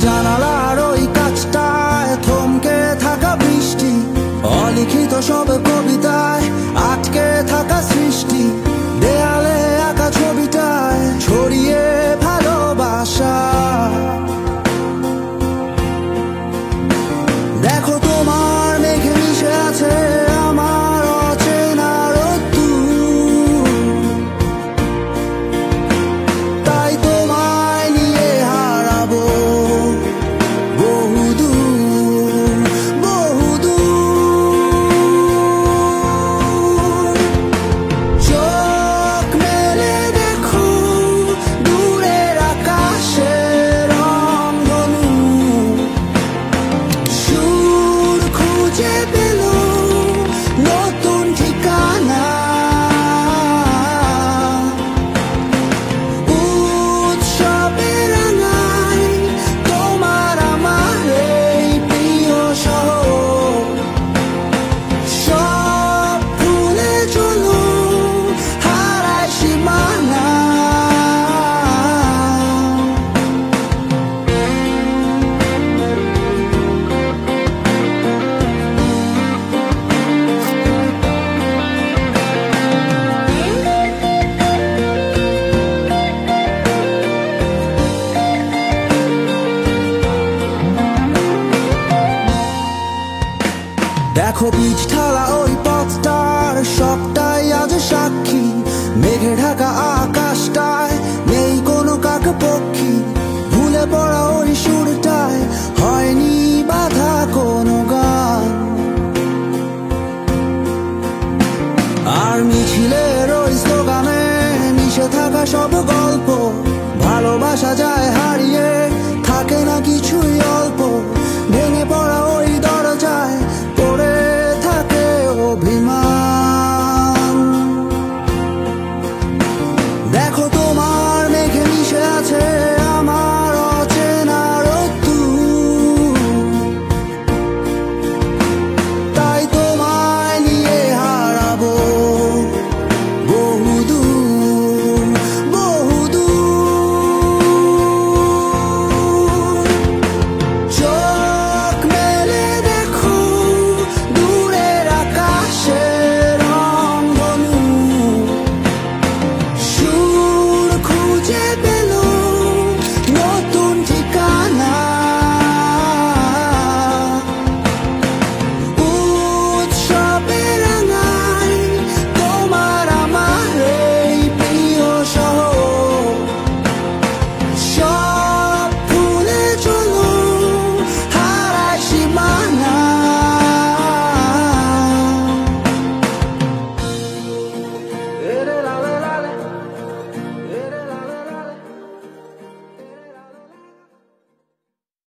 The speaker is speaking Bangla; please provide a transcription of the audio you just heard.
জানালার ওই কাছটায় থমকে থাকা বৃষ্টি, অলিখিত সব কবিতায় আটকে থাকা সৃষ্টি, দেয়ালে আঁকা ছবিটায় ছড়িয়ে ভালোবাসা। দেখো তোমার মেঘে মিশে আছে আমার অচেনা রোদ্দুর, তাই তোমায় নিয়ে হারাবো বহুদূর বহুদূর। চোখ মেলে দেখো দূরের আকাশের রংধনু, সুর খুঁজে পেল নতুন ঠিকানা। উৎসবে রাঙাই তোমার আমার এই প্রিয় শহর, সব ভুলে চলো হারায় সীমানা। দেখো বীজ ঢালা ওই পথটার সবটাই আজ সাক্ষী, মেঘে ঢাকা আকাশটায় নেই কোনো কাক পক্ষী, ভুলে পড়া ওই সুরটায় হয়নি বাধা কোনো গান। আর মিছিলের ওই স্লোগানে মিশে থাকা সব গল্প, ভালোবাসা যায় হারিয়ে